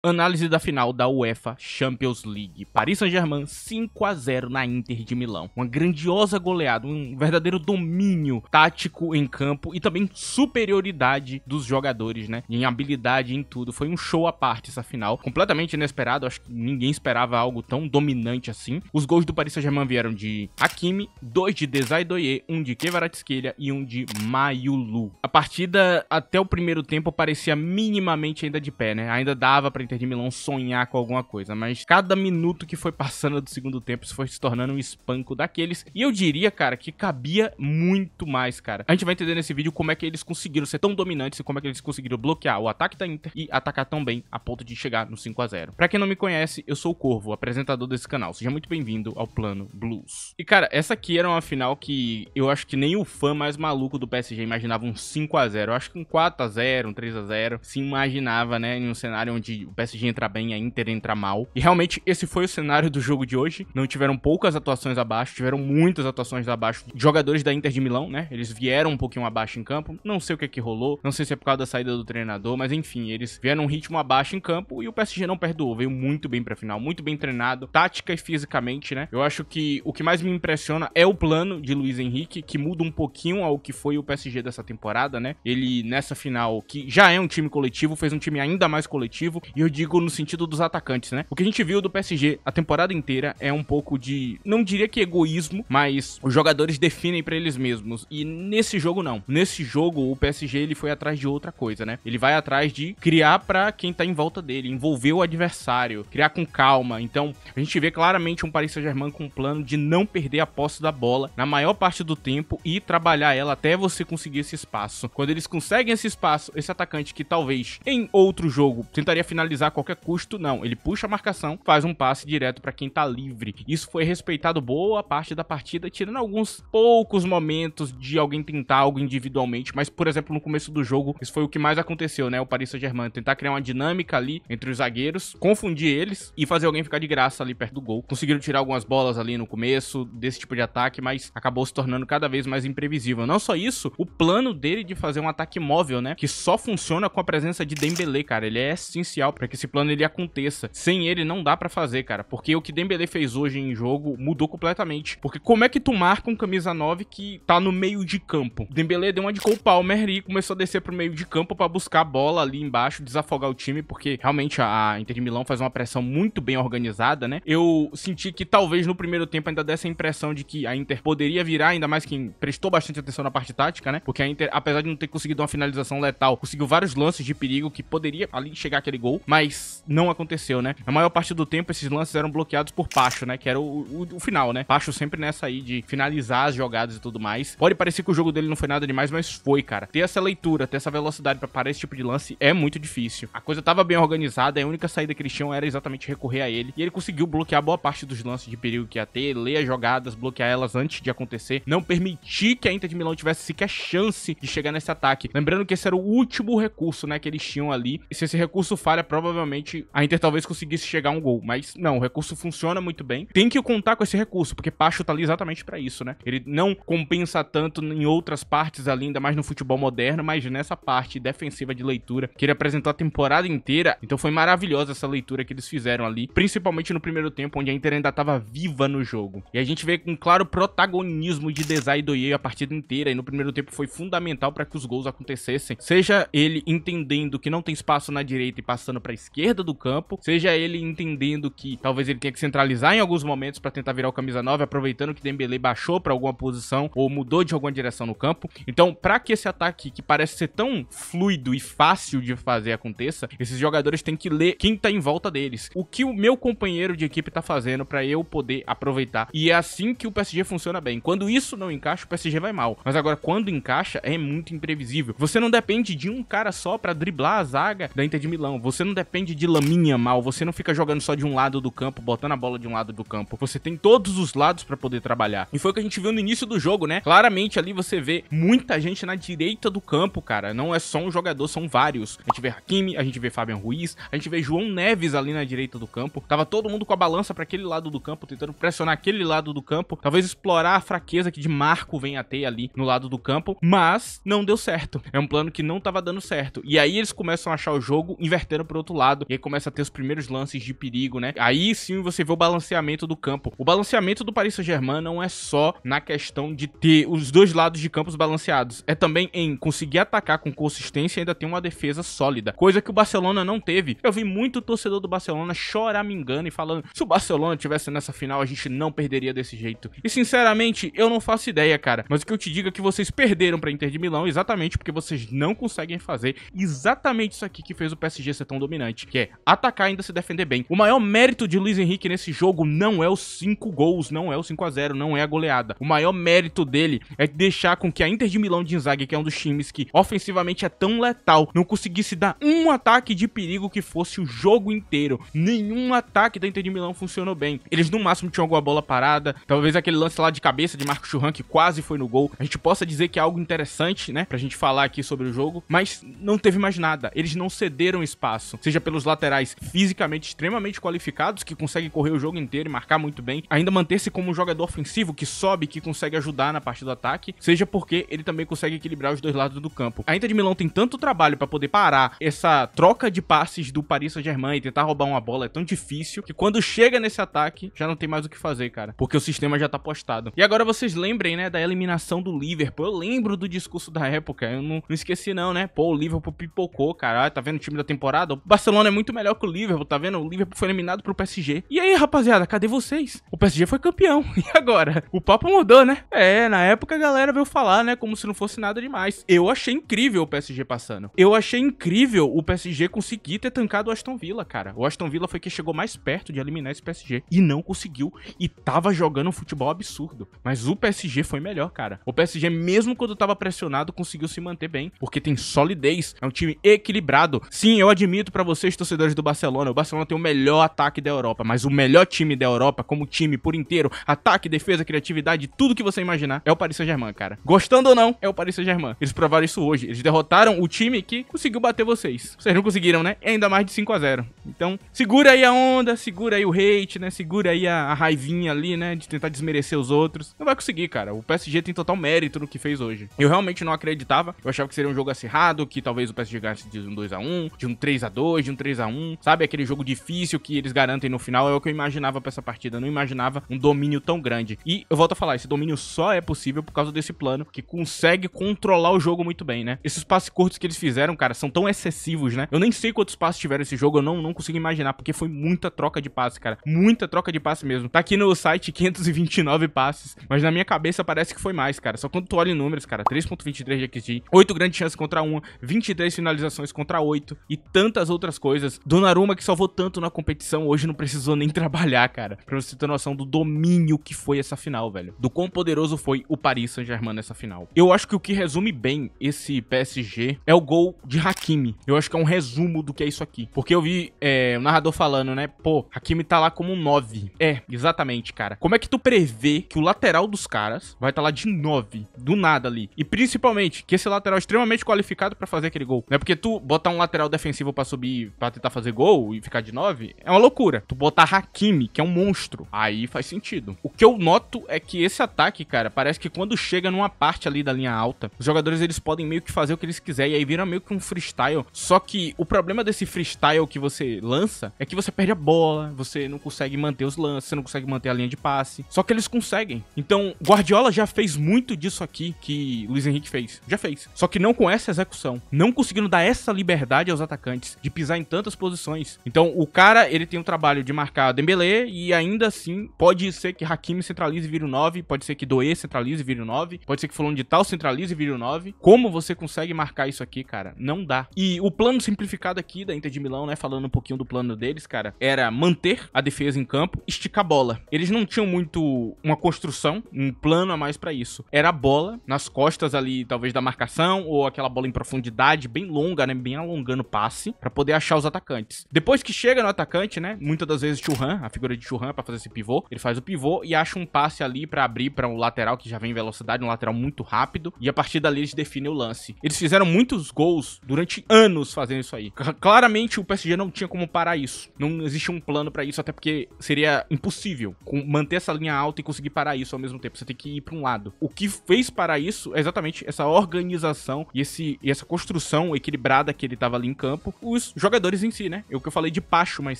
Análise da final da UEFA Champions League. Paris Saint-Germain 5 a 0 na Inter de Milão. Uma grandiosa goleada, um verdadeiro domínio tático em campo e também superioridade dos jogadores, né? Em habilidade, em tudo. Foi um show à parte essa final. Completamente inesperado, acho que ninguém esperava algo tão dominante assim. Os gols do Paris Saint-Germain vieram de Hakimi, 2 de Desire Doué, 1 de Kvaratskhelia e 1 de Mayulu. A partida até o primeiro tempo parecia minimamente ainda de pé, né? Ainda dava pra Inter de Milão sonhar com alguma coisa, mas cada minuto que foi passando do segundo tempo, isso foi se tornando um espanco daqueles, e eu diria, cara, que cabia muito mais, cara. A gente vai entender nesse vídeo como é que eles conseguiram ser tão dominantes e como é que eles conseguiram bloquear o ataque da Inter e atacar tão bem a ponto de chegar no 5 a 0. Pra quem não me conhece, eu sou o Corvo, apresentador desse canal. Seja muito bem-vindo ao Plano Blues. E, cara, essa aqui era uma final que eu acho que nem o fã mais maluco do PSG imaginava um 5 a 0. Eu acho que um 4 a 0, um 3 a 0 se imaginava, né, em um cenário onde o PSG entra bem, a Inter entra mal. E realmente esse foi o cenário do jogo de hoje. Não tiveram poucas atuações abaixo, tiveram muitas atuações abaixo de jogadores da Inter de Milão, né? Eles vieram um pouquinho abaixo em campo. Não sei o que é que rolou, não sei se é por causa da saída do treinador, mas enfim, eles vieram um ritmo abaixo em campo e o PSG não perdoou. Veio muito bem pra final, muito bem treinado, tática e fisicamente, né? Eu acho que o que mais me impressiona é o plano de Luiz Henrique, que muda um pouquinho ao que foi o PSG dessa temporada, né? Ele, nessa final, que já é um time coletivo, fez um time ainda mais coletivo, e eu digo no sentido dos atacantes, né? O que a gente viu do PSG a temporada inteira é um pouco de, não diria que egoísmo, mas os jogadores definem pra eles mesmos, e nesse jogo não. Nesse jogo o PSG ele foi atrás de outra coisa, né? Ele vai atrás de criar pra quem tá em volta dele, envolver o adversário, criar com calma. Então a gente vê claramente um Paris Saint-Germain com um plano de não perder a posse da bola na maior parte do tempo e trabalhar ela até você conseguir esse espaço. Quando eles conseguem esse espaço, esse atacante que talvez em outro jogo tentaria finalizar a qualquer custo, não, ele puxa a marcação, faz um passe direto pra quem tá livre. Isso foi respeitado boa parte da partida, tirando alguns poucos momentos de alguém tentar algo individualmente, mas por exemplo no começo do jogo, isso foi o que mais aconteceu, né? O Paris Saint-Germain tentar criar uma dinâmica ali entre os zagueiros, confundir eles e fazer alguém ficar de graça ali perto do gol. Conseguiram tirar algumas bolas ali no começo desse tipo de ataque, mas acabou se tornando cada vez mais imprevisível. Não só isso, o plano dele de fazer um ataque móvel, né? Que só funciona com a presença de Dembélé, cara. Ele é essencial para que esse plano ele aconteça. Sem ele não dá pra fazer, cara, porque o que Dembélé fez hoje em jogo mudou completamente. Porque como é que tu marca um camisa 9 que tá no meio de campo? Dembélé deu uma de Cole Palmer e começou a descer pro meio de campo pra buscar a bola ali embaixo, desafogar o time, porque realmente a Inter de Milão faz uma pressão muito bem organizada, né? Eu senti que talvez no primeiro tempo ainda desse a impressão de que a Inter poderia virar, ainda mais quem prestou bastante atenção na parte tática, né? Porque a Inter, apesar de não ter conseguido uma finalização letal, conseguiu vários lances de perigo que poderia ali chegar aquele gol, mas não aconteceu, né? A maior parte do tempo esses lances eram bloqueados por Pacho, né? Que era o final, né? Pacho sempre nessa aí de finalizar as jogadas e tudo mais. Pode parecer que o jogo dele não foi nada demais, mas foi, cara. Ter essa leitura, ter essa velocidade pra parar esse tipo de lance é muito difícil. A coisa tava bem organizada, a única saída que eles tinham era exatamente recorrer a ele. E ele conseguiu bloquear boa parte dos lances de perigo que ia ter, ler as jogadas, bloquear elas antes de acontecer, não permitir que a Inter de Milão tivesse sequer chance de chegar nesse ataque. Lembrando que esse era o último recurso, né, que eles tinham ali. E se esse recurso falha, provavelmente a Inter talvez conseguisse chegar a um gol. Mas não, o recurso funciona muito bem. Tem que contar com esse recurso, porque Pacho tá ali exatamente pra isso, né? Ele não compensa tanto em outras partes ali, ainda mais no futebol moderno, mas nessa parte defensiva de leitura que ele apresentou a temporada inteira. Então foi maravilhosa essa leitura que eles fizeram ali, principalmente no primeiro tempo, onde a Inter ainda tava viva no jogo. E a gente vê um claro protagonismo de Desire Doué a partida inteira, e no primeiro tempo foi fundamental para que os gols acontecessem. Seja ele entendendo que não tem espaço na direita e passando pra esquerda do campo, seja ele entendendo que talvez ele tenha que centralizar em alguns momentos para tentar virar o camisa 9, aproveitando que Dembélé baixou para alguma posição ou mudou de alguma direção no campo. Então, para que esse ataque que parece ser tão fluido e fácil de fazer aconteça, esses jogadores têm que ler quem tá em volta deles. O que o meu companheiro de equipe tá fazendo para eu poder aproveitar. E é assim que o PSG funciona bem. Quando isso não encaixa, o PSG vai mal. Mas agora, quando encaixa, é muito imprevisível. Você não depende de um cara só para driblar a zaga da Inter de Milão. Você não depende de Lamine Yamal. Você não fica jogando só de um lado do campo, botando a bola de um lado do campo. Você tem todos os lados para poder trabalhar. E foi o que a gente viu no início do jogo, né? Claramente ali você vê muita gente na direita do campo, cara. Não é só um jogador, são vários. A gente vê Hakimi, a gente vê Fabian Ruiz, a gente vê João Neves ali na direita do campo. Tava todo mundo com a balança para aquele lado do campo, tentando pressionar aquele lado do campo. Talvez explorar a fraqueza que de Marco vem a ter ali no lado do campo, mas não deu certo. É um plano que não tava dando certo. E aí eles começam a achar o jogo invertendo pro outro outro lado, e aí começa a ter os primeiros lances de perigo, né? Aí sim você vê o balanceamento do campo. O balanceamento do Paris Saint-Germain não é só na questão de ter os dois lados de campos balanceados, é também em conseguir atacar com consistência e ainda ter uma defesa sólida, coisa que o Barcelona não teve. Eu vi muito torcedor do Barcelona choramingando e falando, se o Barcelona tivesse nessa final, a gente não perderia desse jeito. E sinceramente, eu não faço ideia, cara, mas o que eu te digo é que vocês perderam pra Inter de Milão exatamente porque vocês não conseguem fazer exatamente isso aqui que fez o PSG ser tão dominante, que é atacar e ainda se defender bem. O maior mérito de Luis Henrique nesse jogo não é os 5 gols, não é o 5-0, não é a goleada. O maior mérito dele é deixar com que a Inter de Milão de Inzaghi, que é um dos times que ofensivamente é tão letal, não conseguisse dar um ataque de perigo que fosse o jogo inteiro. Nenhum ataque da Inter de Milão funcionou bem. Eles no máximo tinham alguma bola parada, talvez aquele lance lá de cabeça de Marcos Thuram que quase foi no gol. A gente possa dizer que é algo interessante, né, pra gente falar aqui sobre o jogo, mas não teve mais nada. Eles não cederam espaço, seja pelos laterais fisicamente extremamente qualificados, que conseguem correr o jogo inteiro e marcar muito bem, ainda manter-se como um jogador ofensivo que sobe, que consegue ajudar na parte do ataque, seja porque ele também consegue equilibrar os dois lados do campo. A Inter de Milão tem tanto trabalho pra poder parar essa troca de passes do Paris Saint-Germain e tentar roubar uma bola, é tão difícil que quando chega nesse ataque, já não tem mais o que fazer, cara, porque o sistema já tá postado. E agora vocês lembrem, né, da eliminação do Liverpool. Eu lembro do discurso da época, eu não esqueci não, né? Pô, o Liverpool pipocou, cara, tá vendo o time da temporada? O Barcelona é muito melhor que o Liverpool, tá vendo? O Liverpool foi eliminado pro PSG. E aí, rapaziada, cadê vocês? O PSG foi campeão. E agora? O papo mudou, né? É, na época a galera veio falar, né, como se não fosse nada demais. Eu achei incrível o PSG passando. Eu achei incrível o PSG conseguir ter tancado o Aston Villa, cara. O Aston Villa foi quem chegou mais perto de eliminar esse PSG e não conseguiu. E tava jogando um futebol absurdo. Mas o PSG foi melhor, cara. O PSG, mesmo quando tava pressionado, conseguiu se manter bem, porque tem solidez. É um time equilibrado. Sim, eu admito pra vocês, torcedores do Barcelona, o Barcelona tem o melhor ataque da Europa, mas o melhor time da Europa, como time por inteiro, ataque, defesa, criatividade, tudo que você imaginar, é o Paris Saint-Germain, cara. Gostando ou não, é o Paris Saint-Germain. Eles provaram isso hoje. Eles derrotaram o time que conseguiu bater vocês. Vocês não conseguiram, né? É ainda mais de 5-0. Então, segura aí a onda, segura aí o hate, né? Segura aí a raivinha ali, né? De tentar desmerecer os outros. Não vai conseguir, cara. O PSG tem total mérito no que fez hoje. Eu realmente não acreditava. Eu achava que seria um jogo acirrado, que talvez o PSG ganhasse de um 2-1, de um 3-2, de um 3-1. Sabe? Aquele jogo difícil que eles garantem no final. É o que eu imaginava pra essa partida. Eu não imaginava um domínio tão grande. E eu volto a falar, esse domínio só é possível por causa desse plano que consegue controlar o jogo muito bem, né? Esses passes curtos que eles fizeram, cara, são tão excessivos, né? Eu nem sei quantos passes tiveram esse jogo, eu não consigo imaginar, porque foi muita troca de passe, cara. Muita troca de passe mesmo. Tá aqui no site 529 passes, mas na minha cabeça parece que foi mais, cara. Só quando tu olha em números, cara, 3.23 de XG, 8 grandes chances contra 1, 23 finalizações contra 8 e tantas outras coisas. Donnarumma, que salvou tanto na competição, hoje não precisou nem trabalhar, cara. Pra você ter noção do domínio que foi essa final, velho. Do quão poderoso foi o Paris Saint-Germain nessa final. Eu acho que o que resume bem esse PSG é o gol de Hakimi. Eu acho que é um resumo do que é isso aqui. Porque eu vi o narrador falando, né? Pô, Hakimi tá lá como um 9. É, exatamente, cara. Como é que tu prevê que o lateral dos caras vai tá lá de 9, do nada ali? E principalmente, que esse lateral é extremamente qualificado pra fazer aquele gol. Não é porque tu botar um lateral defensivo pra subir, pra tentar fazer gol e ficar de 9, é uma loucura. Tu botar Hakimi, que é um monstro, aí faz sentido. O que eu noto é que esse ataque, cara, parece que quando chega numa parte ali da linha alta, os jogadores, eles podem meio que fazer o que eles quiserem, e aí vira meio que um freestyle. Só que o problema desse freestyle que você lança é que você perde a bola, você não consegue manter os lances, você não consegue manter a linha de passe. Só que eles conseguem. Então, Guardiola já fez muito disso aqui que Luis Henrique fez. Já fez. Só que não com essa execução. Não conseguindo dar essa liberdade aos atacantes de pisar em tantas posições. Então, o cara, ele tem o trabalho de marcar Dembélé e ainda assim, pode ser que Hakimi centralize e vire o 9, pode ser que Doué centralize e vire o 9, pode ser que Fulano de Tal centralize e vire o 9. Como você consegue marcar isso aqui, cara? Não dá. E o plano simplificado aqui da Inter de Milão, né, falando um pouquinho do plano deles, cara, era manter a defesa em campo, esticar a bola. Eles não tinham muito uma construção, um plano a mais pra isso. Era a bola nas costas ali, talvez da marcação, ou aquela bola em profundidade, bem longa, né, bem alongando o passe, pra poder achar os atacantes. Depois que chega no atacante, né, muitas das vezes Thuram, a figura de Thuram pra fazer esse pivô, ele faz o pivô e acha um passe ali pra abrir pra um lateral que já vem em velocidade, um lateral muito rápido, e a partir dali eles definem o lance. Eles fizeram muitos gols durante anos fazendo isso aí. Claramente o PSG não tinha como parar isso. Não existe um plano pra isso, até porque seria impossível manter essa linha alta e conseguir parar isso ao mesmo tempo. Você tem que ir pra um lado. O que fez parar isso é exatamente essa organização e essa construção equilibrada que ele tava ali em campo. Os jogadores em si, né? É o que eu falei de Pacho mais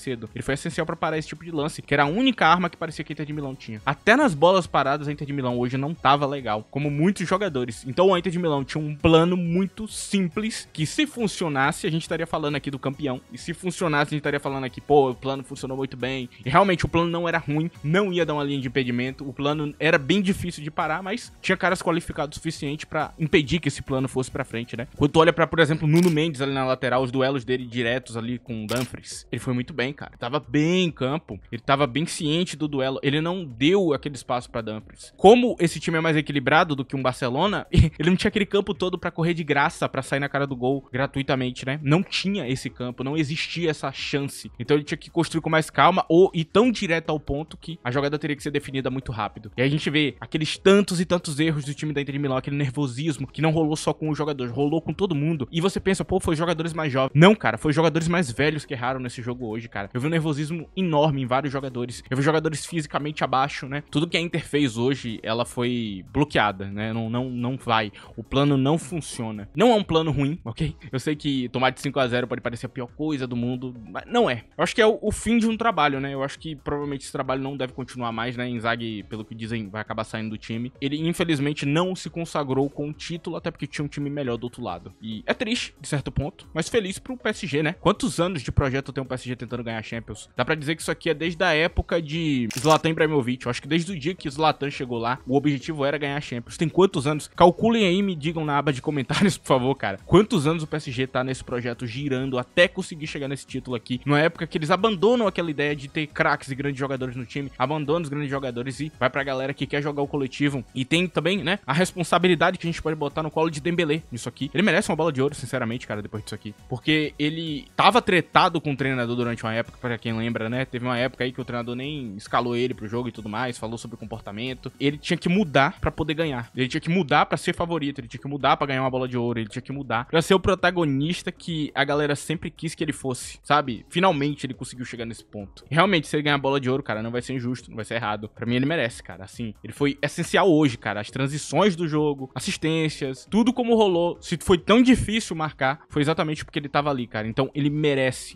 cedo. Ele foi essencial pra parar esse tipo de lance, que era a única arma que parecia que a Inter de Milão tinha. Até nas bolas paradas, a Inter de Milão hoje não tava legal, como muitos jogadores. Então a Inter de Milão tinha um plano muito simples, que se funcionasse, a gente estaria falando aqui do campeão. E se funcionasse, a gente estaria falando aqui, pô, o plano funcionou muito bem. E realmente o plano não era ruim, não ia dar uma linha de impedimento. O plano era bem difícil de parar, mas tinha caras qualificados o suficiente pra impedir que esse plano fosse pra frente, né? Quando tu olha pra, por exemplo, Nuno Mendes ali na lateral, os duelos dele diretos ali com o Dumfries, ele foi muito bem, cara. Tava bem em campo, ele tava bem ciente do duelo, ele não deu aquele espaço pra Dumfries. Como esse time é mais equilibrado do que um Barcelona, ele não tinha aquele campo todo pra correr de graça, pra sair na cara do gol gratuitamente, né? Não tinha esse campo, não existia essa chance. Então ele tinha que construir com mais calma ou ir tão direto ao ponto que a jogada teria que ser definida muito rápido. E aí a gente vê aqueles tantos e tantos erros do time da Inter de Milão, aquele nervosismo que não rolou só com os jogadores, rolou com todo mundo. E você pensa, pô, foi jogadores mais jovens. Não, cara, foi jogadores mais velhos que erraram nesse jogo hoje, cara. Eu vi um nervosismo enorme em vários jogadores. Eu vi jogadores fisicamente abaixo, né? Tudo que a Inter fez hoje, ela foi bloqueada, né? Não vai. O plano não funciona. Não é um plano ruim, ok? Eu sei que tomar de 5-0 pode parecer a pior coisa do mundo, mas não é. Eu acho que é o fim de um trabalho, né? Eu acho que provavelmente esse trabalho não deve continuar mais, né? Inzaghi, pelo que dizem, vai acabar saindo do time. Ele, infelizmente, não se consagrou com o título, até porque tinha um time melhor do outro lado. E é triste, de certo ponto, mas feliz pro PSG, né? Quantos anos de projeto tem um PSG tentando ganhar Champions? Dá pra dizer que isso aqui é desde a época de Zlatan Ibrahimovic. Eu acho que desde o dia que Zlatan chegou lá, o objetivo era ganhar Champions. Tem quantos anos? Calculem aí e me digam na aba de comentários, por favor, cara. Quantos anos o PSG tá nesse projeto girando até conseguir chegar nesse título aqui? Numa época que eles abandonam aquela ideia de ter craques e grandes jogadores no time, abandonam os grandes jogadores e vai pra galera que quer jogar o coletivo. E tem também, né, a responsabilidade que a gente pode botar no colo de Dembélé nisso aqui. Ele merece uma bola de ouro, sinceramente, cara, depois disso aqui. Porque ele tava tretado com o treinador durante uma época, pra quem lembra, né? Teve uma época aí que o treinador nem escalou ele pro jogo e tudo mais, falou sobre o comportamento. Ele tinha que mudar pra poder ganhar. Ele tinha que mudar pra ser favorito, ele tinha que mudar pra ganhar uma bola de ouro, ele tinha que mudar pra ser o protagonista que a galera sempre quis que ele fosse, sabe? Finalmente ele conseguiu chegar nesse ponto. E realmente, se ele ganhar a bola de ouro, cara, não vai ser injusto, não vai ser errado. Pra mim, ele merece, cara. Assim, ele foi essencial hoje, cara. As transições do jogo, assistências, tudo como rolou. Se foi tão difícil marcar, foi exatamente porque ele tava ali, cara. Então, ele merece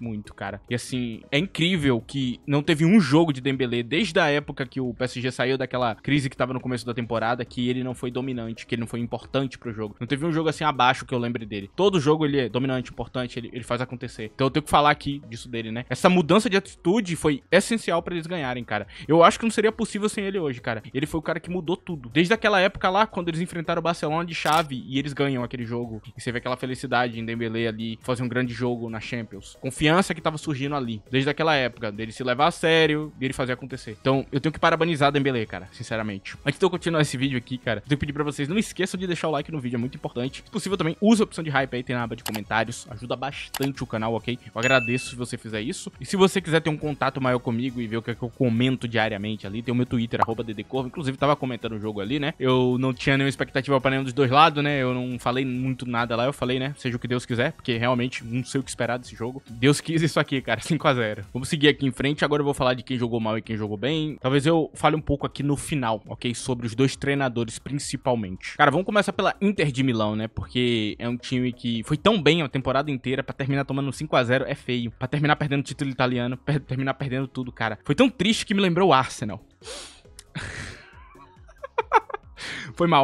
muito, cara. E assim, é incrível que não teve um jogo de Dembélé desde a época que o PSG saiu daquela crise que tava no começo da temporada, que ele não foi dominante, que ele não foi importante pro jogo. Não teve um jogo assim abaixo que eu lembre dele. Todo jogo ele é dominante, importante, ele faz acontecer. Então eu tenho que falar aqui disso dele, né? Essa mudança de atitude foi essencial pra eles ganharem, cara. Eu acho que não seria possível sem ele hoje, cara. Ele foi o cara que mudou tudo. Desde aquela época lá, quando eles enfrentaram o Barcelona de chave e eles ganham aquele jogo. E você vê aquela felicidade em Dembélé ali, fazer um grande jogo na Champions. Confiança que tava surgindo ali. Desde aquela época, dele se levar a sério, dele fazer acontecer. Então, eu tenho que parabenizar Dembélé, cara, sinceramente. Antes de eu continuar esse vídeo aqui, cara, eu tenho que pedir pra vocês, não esqueçam de deixar o like no vídeo, é muito importante. Se possível também, use a opção de hype aí, tem na aba de comentários. Ajuda bastante o canal, ok? Eu agradeço se você fizer isso. E se você quiser ter um contato maior comigo e ver o que é que eu comento diariamente ali, tem o meu Twitter, @ddcorvo. Inclusive, tava comentando o jogo ali, né? Eu não tinha nenhuma expectativa pra nenhum dos dois lados, né? Eu não falei muito nada lá, eu falei, né? Seja o que Deus quiser, porque realmente não sei o que esperar desse jogo. Deus quis isso aqui, cara, 5-0. Vamos seguir aqui em frente, agora eu vou falar de quem jogou mal e quem jogou bem. Talvez eu fale um pouco aqui no final, ok? Sobre os dois treinadores, principalmente. Cara, vamos começar pela Inter de Milão, né? Porque é um time que foi tão bem a temporada inteira, pra terminar tomando 5-0 é feio. Pra terminar perdendo o título italiano, terminar perdendo tudo, cara. Foi tão triste que me lembrou o Arsenal.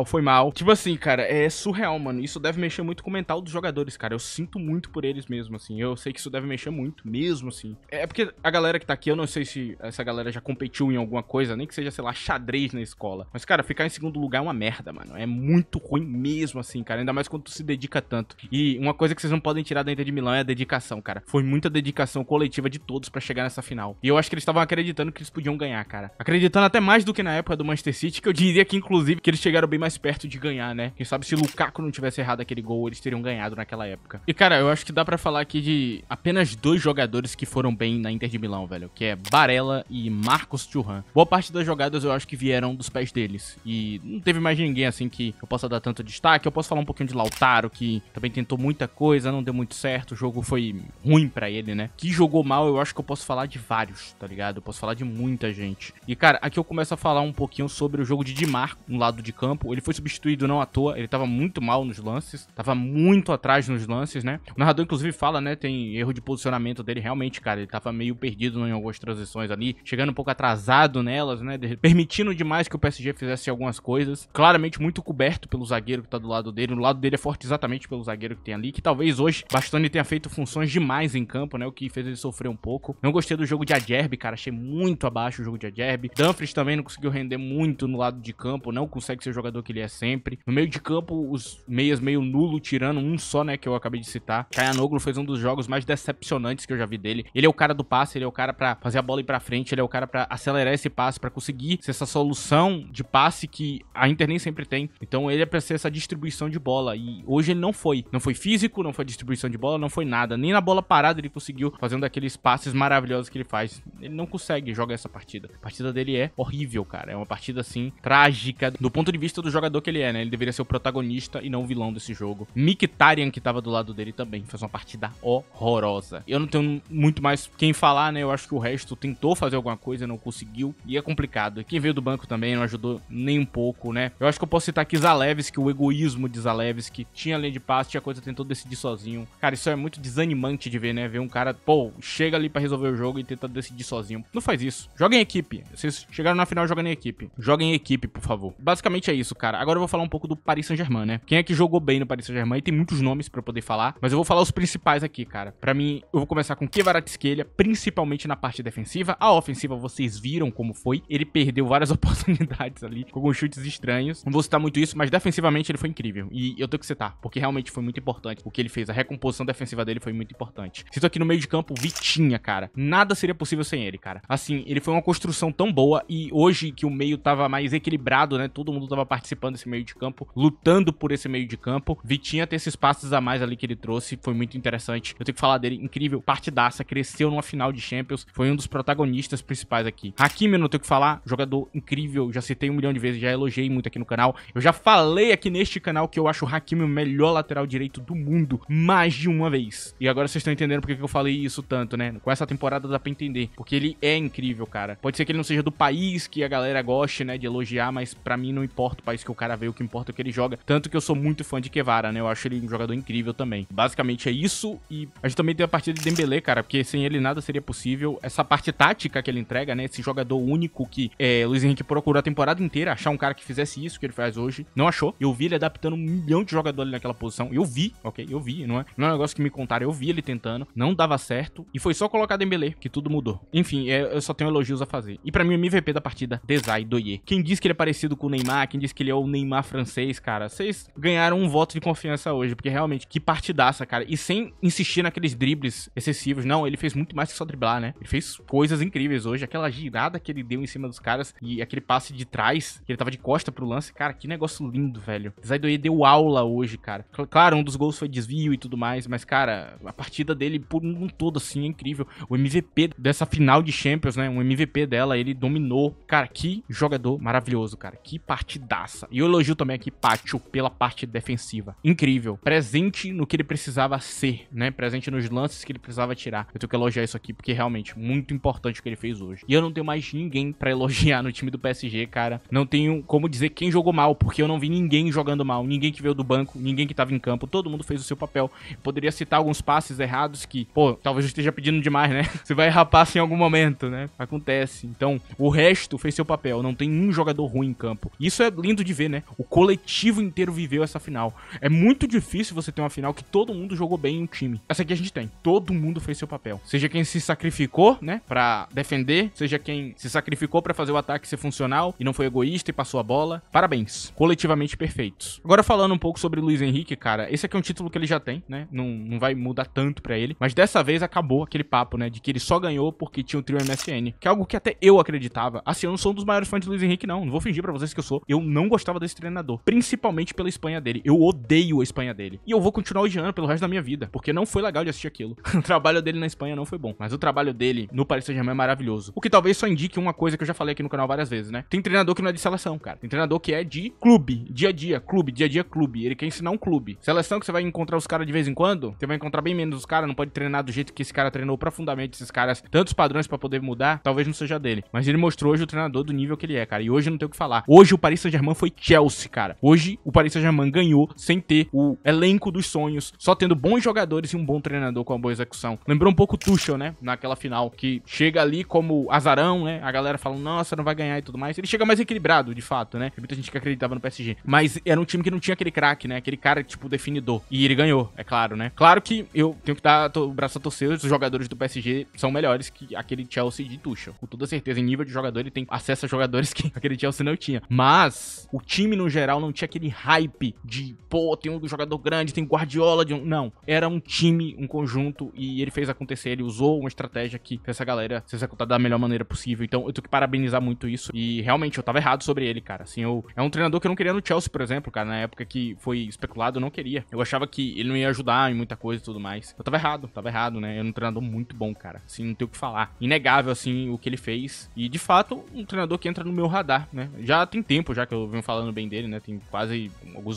Foi mal. Tipo assim, cara, é surreal, mano. Isso deve mexer muito com o mental dos jogadores, cara. Eu sinto muito por eles mesmo, assim. Eu sei que isso deve mexer muito, mesmo, assim. É porque a galera que tá aqui, eu não sei se essa galera já competiu em alguma coisa, nem que seja, sei lá, xadrez na escola. Mas, cara, ficar em segundo lugar é uma merda, mano. É muito ruim mesmo, assim, cara. Ainda mais quando tu se dedica tanto. E uma coisa que vocês não podem tirar da Inter de Milão é a dedicação, cara. Foi muita dedicação coletiva de todos pra chegar nessa final. E eu acho que eles estavam acreditando que eles podiam ganhar, cara. Acreditando até mais do que na época do Manchester City, que eu diria que, inclusive, que eles chegaram estiveram bem mais perto de ganhar, né? Quem sabe se Lukaku não tivesse errado aquele gol, eles teriam ganhado naquela época. E, cara, eu acho que dá pra falar aqui de apenas 2 jogadores que foram bem na Inter de Milão, velho, que é Barella e Marcos Thuram. Boa parte das jogadas eu acho que vieram dos pés deles. E não teve mais ninguém, assim, que eu possa dar tanto destaque. Eu posso falar um pouquinho de Lautaro, que também tentou muita coisa, não deu muito certo. O jogo foi ruim pra ele, né? Que jogou mal, eu acho que eu posso falar de vários, tá ligado? Eu posso falar de muita gente. E, cara, aqui eu começo a falar um pouquinho sobre o jogo de Di Marco, no lado de campo. Ele foi substituído não à toa, ele tava muito mal nos lances, tava muito atrás nos lances, né? O narrador, inclusive, fala, né? Tem erro de posicionamento dele, realmente, cara. Ele tava meio perdido em algumas transições ali, chegando um pouco atrasado nelas, né? Permitindo demais que o PSG fizesse algumas coisas. Claramente muito coberto pelo zagueiro que tá do lado dele. O lado dele é forte exatamente pelo zagueiro que tem ali, que talvez hoje Bastoni tenha feito funções demais em campo, né? O que fez ele sofrer um pouco. Não gostei do jogo de Adjerbi, cara. Achei muito abaixo o jogo de Adjerbi. Dumfries também não conseguiu render muito no lado de campo. Não consegue ser o jogador que ele é sempre. No meio de campo, os meias meio nulo, tirando um só, né? Que eu acabei de citar. Calhanoglu fez um dos jogos mais decepcionantes que eu já vi dele. Ele é o cara do passe, ele é o cara pra fazer a bola ir pra frente, ele é o cara pra acelerar esse passe, pra conseguir ser essa solução de passe que a Inter nem sempre tem. Então ele é pra ser essa distribuição de bola. E hoje ele não foi. Não foi físico, não foi distribuição de bola, não foi nada. Nem na bola parada ele conseguiu fazendo aqueles passes maravilhosos que ele faz. Ele não consegue jogar essa partida. A partida dele é horrível, cara. É uma partida, assim, trágica do ponto de vista do jogador que ele é, né? Ele deveria ser o protagonista e não o vilão desse jogo. Mkhitaryan, que tava do lado dele também, fez uma partida horrorosa. Eu não tenho muito mais quem falar, né? Eu acho que o resto tentou fazer alguma coisa, não conseguiu. E é complicado. Quem veio do banco também não ajudou nem um pouco, né? Eu acho que eu posso citar aqui Zalewski, o egoísmo de Zalewski. Tinha linha de passe, tinha coisa, tentou decidir sozinho. Cara, isso é muito desanimante de ver, né? Ver um cara, pô, chega ali pra resolver o jogo e tenta decidir sozinho. Não faz isso. Joga em equipe. Vocês chegaram na final jogando em equipe. Joguem em equipe, por favor. Basicamente é isso, cara. Agora eu vou falar um pouco do Paris Saint-Germain, né? Quem é que jogou bem no Paris Saint-Germain? E tem muitos nomes pra eu poder falar, mas eu vou falar os principais aqui, cara. Pra mim, eu vou começar com Kvaratskhelia, principalmente na parte defensiva. A ofensiva, vocês viram como foi. Ele perdeu várias oportunidades ali, com alguns chutes estranhos. Não vou citar muito isso, mas defensivamente ele foi incrível. E eu tenho que citar, porque realmente foi muito importante. O que ele fez, a recomposição defensiva dele foi muito importante. Cito aqui no meio de campo, Vitinha, cara. Nada seria possível sem ele, cara. Assim, ele foi uma construção tão boa e hoje que o meio tava mais equilibrado, né? Todo mundo tava participando desse meio de campo, lutando por esse meio de campo. Vitinha ter esses passes a mais ali que ele trouxe, foi muito interessante. Eu tenho que falar dele, incrível, partidaça, cresceu numa final de Champions, foi um dos protagonistas principais aqui. Hakimi, não tenho que falar, jogador incrível, já citei 1 milhão de vezes, já elogiei muito aqui no canal. Eu já falei aqui neste canal que eu acho o Hakimi o melhor lateral direito do mundo, mais de uma vez. E agora vocês estão entendendo porque que eu falei isso tanto, né? Com essa temporada dá pra entender, porque ele é incrível, cara. Pode ser que ele não seja do país que a galera goste, né, de elogiar, mas pra mim não importa o país que o cara veio, o que importa é o que ele joga. Tanto que eu sou muito fã de Kvara, né? Eu acho ele um jogador incrível também. Basicamente é isso, e a gente também tem a partida de Dembélé, cara, porque sem ele nada seria possível. Essa parte tática que ele entrega, né? Esse jogador único que Luiz Henrique procurou a temporada inteira achar um cara que fizesse isso que ele faz hoje. Não achou. Eu vi ele adaptando 1 milhão de jogadores naquela posição. Eu vi, ok? Eu vi, não é um negócio que me contaram. Eu vi ele tentando. Não dava certo. E foi só colocar Dembélé que tudo mudou. Enfim, eu só tenho elogios a fazer. E pra mim, o MVP da partida, Desai Doué. Quem diz que ele é parecido com o Neymar, quem diz que ele é o Neymar francês, cara, vocês ganharam um voto de confiança hoje, porque realmente, que partidaça, cara. E sem insistir naqueles dribles excessivos. Não, ele fez muito mais que só driblar, né? Ele fez coisas incríveis hoje. Aquela girada que ele deu em cima dos caras e aquele passe de trás, que ele tava de costa pro lance. Cara, que negócio lindo, velho. Desai Doué deu aula hoje, cara. Claro, um dos gols foi desvio e tudo mais, mas, cara, a partida dele por um todo, assim, é incrível. O MVP dessa final de Champions, né? O MVP dela, ele dominou. Cara, que jogador maravilhoso, cara. Que partidaça. E eu elogio também aqui Pacho pela parte defensiva. Incrível. Presente no que ele precisava ser, né? Presente nos lances que ele precisava tirar. Eu tenho que elogiar isso aqui, porque realmente, muito importante o que ele fez hoje. E eu não tenho mais ninguém pra elogiar no time do PSG, cara. Não tenho como dizer quem jogou mal, porque eu não vi ninguém jogando mal. Ninguém que veio do banco, ninguém que tava em campo. Todo mundo fez o seu papel. Eu poderia citar alguns passes errados que, pô, talvez eu esteja pedindo demais, né? Você vai errar passe em algum momento, né? Acontece. Então, o resto fez seu papel. Não tem um jogador ruim em campo. Isso é lindo de ver, né? O coletivo inteiro viveu essa final. É muito difícil você ter uma final que todo mundo jogou bem em um time. Essa aqui a gente tem. Todo mundo fez seu papel. Seja quem se sacrificou, né? Pra defender. Seja quem se sacrificou pra fazer o ataque ser funcional e não foi egoísta e passou a bola. Parabéns. Coletivamente perfeitos. Agora falando um pouco sobre o Luiz Henrique, cara. Esse aqui é um título que ele já tem, né? Não vai mudar tanto pra ele. Mas dessa vez acabou aquele papo, né? De que ele só ganhou porque tinha o trio MSN, que é algo que até eu acreditava. Assim, eu não sou um dos maiores fãs de Luiz Henrique, não vou fingir pra vocês que eu sou. Eu não gostava desse treinador, principalmente pela Espanha dele. Eu odeio a Espanha dele. E eu vou continuar odiando pelo resto da minha vida, porque não foi legal de assistir aquilo. O trabalho dele na Espanha não foi bom, mas o trabalho dele no Paris Saint-Germain é maravilhoso. O que talvez só indique uma coisa que eu já falei aqui no canal várias vezes, né? Tem treinador que não é de seleção, cara. Tem treinador que é de clube, dia a dia, clube. Ele quer ensinar um clube. Seleção que você vai encontrar os caras de vez em quando, você vai encontrar bem menos os caras, não pode treinar do jeito que esse cara treinou profundamente esses caras, tantos padrões pra poder mudar, talvez não seja dele. Mas ele mostrou hoje o treinador do nível que ele é, cara. E hoje não tem o que falar. Hoje o Paris Saint-Germain foi Chelsea, cara. Hoje o Paris Saint-Germain ganhou sem ter o elenco dos sonhos, só tendo bons jogadores e um bom treinador com uma boa execução. Lembrou um pouco o Tuchel, né? Naquela final, que chega ali como azarão, né? A galera fala, nossa, não vai ganhar e tudo mais. Ele chega mais equilibrado, de fato, né? Tem muita gente que acreditava no PSG. Mas era um time que não tinha aquele craque, né? Aquele cara, tipo, definidor. E ele ganhou, é claro, né? Claro que eu tenho que dar o braço a torcer, os jogadores do PSG são melhores que aquele Chelsea de Tuchel. Com toda certeza, em nível de jogador, ele tem acesso a jogadores que aquele Chelsea não tinha. Mas o time, no geral, não tinha aquele hype de, pô, tem um jogador grande, tem Guardiola de um... Não. Era um time, um conjunto, e ele fez acontecer. Ele usou uma estratégia que fez essa galera se executar da melhor maneira possível. Então, eu tenho que parabenizar muito isso. E, realmente, eu tava errado sobre ele, cara. Assim, é um treinador que eu não queria no Chelsea, por exemplo, cara. Na época que foi especulado, eu não queria. Eu achava que ele não ia ajudar em muita coisa e tudo mais. Eu tava errado, né? Era um treinador muito bom, cara. Assim, não tenho o que falar. Inegável, assim, o que ele fez. E, de fato, um treinador que entra no meu radar, né? Já tem tempo, já que eu venho falando bem dele, né? Tem quase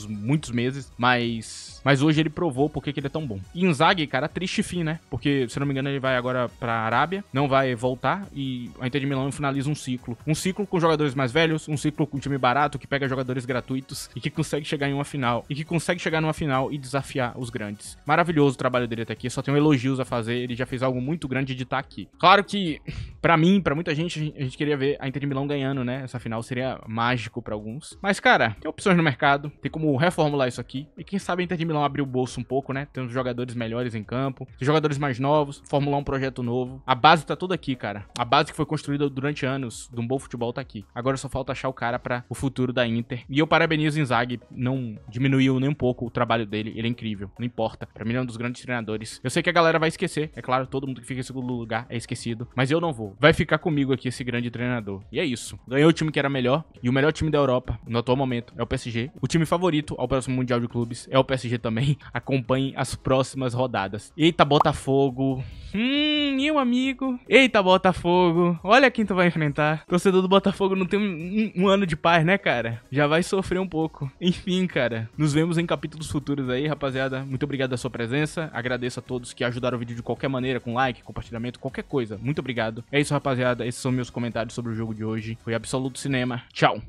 muitos meses. Mas hoje ele provou porque que ele é tão bom. E Inzaghi, cara, triste fim, né? Porque, se eu não me engano, ele vai agora pra Arábia. Não vai voltar. E a Inter de Milão finaliza um ciclo. Um ciclo com jogadores mais velhos. Um ciclo com um time barato que pega jogadores gratuitos. E que consegue chegar em uma final. E que consegue chegar numa final e desafiar os grandes. Maravilhoso o trabalho dele até aqui. Só tenho elogios a fazer. Ele já fez algo muito grande de estar aqui. Claro que, pra mim, pra muita gente, a gente queria ver a Inter de Milão ganhando, né? Essa final seria mágico pra alguns. Mas, cara, tem opções no mercado. Tem como reformular isso aqui. E quem sabe a Inter de Milão abrir o bolso um pouco, né? Tem uns jogadores melhores em campo. Tem jogadores mais novos. Formular um projeto novo. A base tá toda aqui, cara. A base que foi construída durante anos de um bom futebol tá aqui. Agora só falta achar o cara pra o futuro da Inter. E eu parabenizo o Inzaghi. Não diminuiu nem um pouco o trabalho dele. Ele é incrível. Não importa. Pra mim, ele é um dos grandes treinadores. Eu sei que a galera vai esquecer. É claro, todo mundo que fica em segundo lugar é esquecido. Mas eu não vou. Vai ficar comigo aqui esse grande treinador. E é isso. Ganhou o time que era melhor. E o melhor time da Europa, no atual momento, é o PSG. O time favorito ao próximo Mundial de Clubes é o PSG também. Acompanhem as próximas rodadas. Eita, Botafogo. Meu amigo. Eita, Botafogo. Olha quem tu vai enfrentar. Torcedor do Botafogo não tem um ano de paz, né, cara? Já vai sofrer um pouco. Enfim, cara. Nos vemos em capítulos futuros aí, rapaziada. Muito obrigado pela sua presença. Agradeço a todos que ajudaram o vídeo de qualquer maneira, com like, compartilhamento, qualquer coisa. Muito obrigado. É isso, rapaziada. Esses são meus comentários sobre o jogo de hoje. Foi Absoluto Cinema. Tchau.